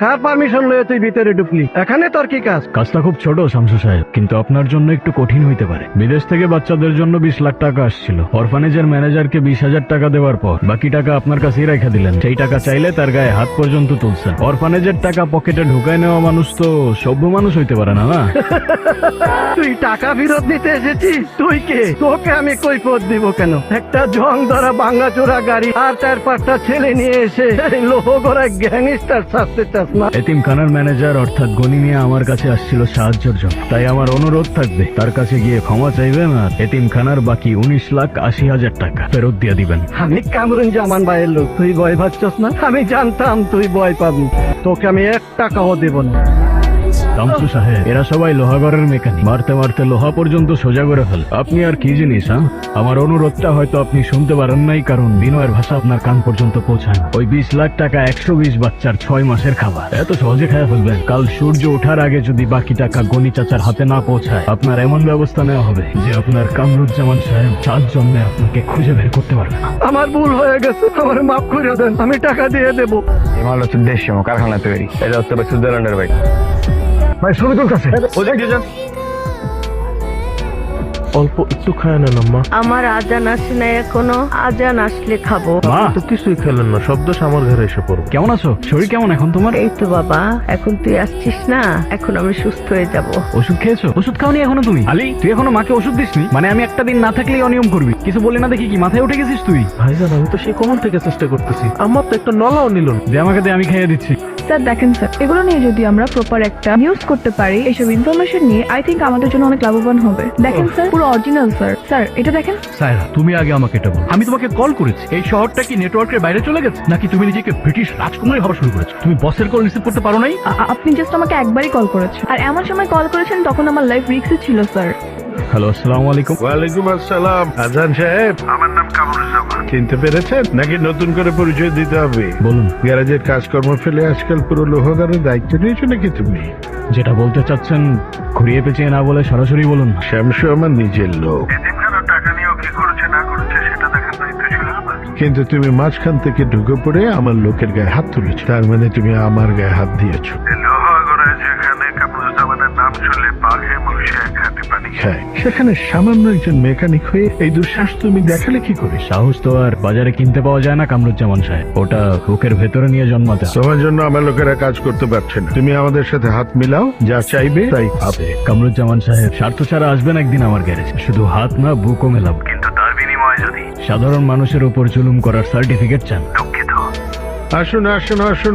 কার permission লয়ে তুই ভিতরে ঢুকলি? এখানে তোর কি কাজ? কাজটা খুব ছোট শামসু সাহেব, কিন্তু আপনার জন্য একটু কঠিন হইতে পারে। বিদেশ থেকে বাচ্চাদের জন্য 20 লাখ টাকা আসছিল। অরফানেজের ম্যানেজারকে 20,000 টাকা দেওয়ার পর বাকি টাকা আপনার কাছেই রেখে দিলেন। সেই টাকা চাইলে তার গায়ে হাত পর্যন্ত তুলছেন। অরফানেজের টাকা পকেটে ঢুকায় নেওয়া মানুষ তো সভ্য মানুষ হইতে পারে না, না? তুই টাকা ফেরত নিতে এসেছিস? তুই কে? তোকে আমি কৈফিয়ত দিব কেন? একটা জং ধরা ভাঙাচোরা গাড়ি আর 4-5টা ছেলে নিয়ে এসে লোহ গড়া গ্যাংস্টার ছাড়তে চাস না? এতিমখানার ম্যানেজার অর্থাৎ গনি মিয়া আমার কাছে আসছিল সাহায্যের জন্য। তাই আমার অনুরোধ থাকবে তার কাছে গিয়ে ক্ষমা চাইবেন আর এতিমখানার বাকি 19,80,000 টাকা ফেরত দিয়ে দিবেন। আমি কামরুজ্জামান ভাইয়ের লোক, তুই ভয় পাচ্ছস না? আমি জানতাম তুই ভয় পাবি। তোকে আমি 1 টাকাও দেব না। শামসু সাহেব, এরা সবাই লোহাগড়ের মেকানিক। মারতে মারতে লোহা পর্যন্ত সোজা করে ফেল। আপনি আর কি জিনিস, হ্যাঁ? আমার অনুরোধটা হয়তো আপনি শুনতে পারেন নাই, কারণ বিনয়ের ভাষা আপনার কান পর্যন্ত পৌঁছায় না। ওই 20 লাখ টাকা 120 বাচ্চার 6 মাসের খাবার এত সহজে খেয়ে ফেলবেন? কাল সূর্য ওঠার আগে যদি বাকি টাকা গনি চাচার হাতে না পৌঁছায়, আপনার এমন ব্যবস্থা নেওয়া হবে যে আপনার কামরুজ্জামান সাহেব 4 জন্মে আপনাকে খুঁজে বের করতে পারবে না। আমার ভুল হয়ে গেছে, আমার মাফ করে দেন। আমি টাকা দিয়ে দেবো। হিমালয় হচ্ছে দেশীয় কারখানা তৈরি। এটা হচ্ছে সুইজারল্যান্ডের বাইক। ভাই শ্রমিকের কাছে অল্প একটু খায় না আম্মা। আমার আজান আসে না এখনো, আজান আসলে খাবো। মা, তো কিছুই খেলেন না, শব্দ আমার ঘরে এসে পড়ো। কেমন আছো? শরীর কেমন এখন তোমার? এই তো বাবা, এখন তুই আসছিস না, এখন আমি সুস্থ হয়ে যাব। ওষুধ খেয়েছো? ওষুধ খাওনি এখনো তুমি? আলী, তুই এখনো মাকে ওষুধ দিসনি? মানে আমি একটা দিন না থাকলেই অনিয়ম করবি? কিছু বলি না দেখি কি মাথায় উঠে গেছিস তুই? ভাইজান, আমি তো সেই কখন থেকে চেষ্টা করতেছি, আমার তো একটা নলাও নিল না। দে আমাকে, দে, আমি খেয়ে দিচ্ছি। স্যার দেখেন স্যার, এগুলো নিয়ে যদি আমরা প্রপার একটা নিউজ করতে পারি, এইসব ইনফরমেশন নিয়ে আই থিঙ্ক আমাদের জন্য অনেক লাভবান হবে। দেখেন স্যার, পুরো অরিজিনাল স্যার। স্যার এটা দেখেন। সায়রা, তুমি আগে আমাকে এটা বলো, আমি তোমাকে কল করেছি, এই শহরটা কি নেটওয়ার্কের বাইরে চলে গেছে, নাকি তুমি নিজেকে ব্রিটিশ রাজকুমারী ভাবা শুরু করেছো? তুমি বসের কল রিসিভ করতে পারো নাই? আপনি জাস্ট আমাকে একবারই কল করেছেন, আর এমন সময় কল করেছেন তখন আমার লাইফ রিস্কে ছিল স্যার। হ্যালো, আসসালামু আলাইকুম। ওয়ালাইকুম আসসালাম। আজান সাহেব, আমার নাম কামরুজ্জামান। চিনতে পেরেছেন নাকি নতুন করে পরিচয় দিতে হবে? বলুন। গ্যারেজের কাজকর্ম ফেলে আজকাল পুরো লোহাগারের দায়িত্ব নিয়েছো নাকি তুমি? যেটা বলতে চাচ্ছেন ঘুরিয়ে পেঁচিয়ে না বলে সরাসরি বলুন। শ্যামসু আমার নিজের লোক। টাকা নিয়েও কি করেছে না করেছে সেটা দেখার দায়িত্ব ছিল আমার। কিন্তু তুমি মাঝখান থেকে ঢুকে পড়ে আমার লোকের গায়ে হাত তুলেছো, তার মানে তুমি আমার গায়ে হাত দিয়েছো। লোহাগড়ায় যেখানে কামরুজ্জামানের নাম শুনলে বাঘে মানুষে এক হাতে পানি খায়, সেখানে সামান্য একজন মেকানিক হয়ে এই দুঃসাহস তুমি দেখালে কি করে? সাহস তো আর বাজারে কিনতে পাওয়া যায় না কামরুজ্জামান সাহেব, ওটা বুকের ভেতরে নিয়ে জন্মাতে হয়। তোমার জন্য আমার লোকেরা কাজ করতে পারছে না। তুমি আমাদের সাথে হাত মিলাও, যা চাইবে তাই পাবে। কামরুজ্জামান সাহেব, স্বার্থ ছাড়া আসবেন একদিন আমার গ্যারেজ, শুধু হাত না বুকও মেলাবো। কিন্তু তার বিনিময়ে যদি সাধারণ মানুষের উপর জুলুম করার সার্টিফিকেট চান, দুঃখিত। আসুন আসুন আসুন।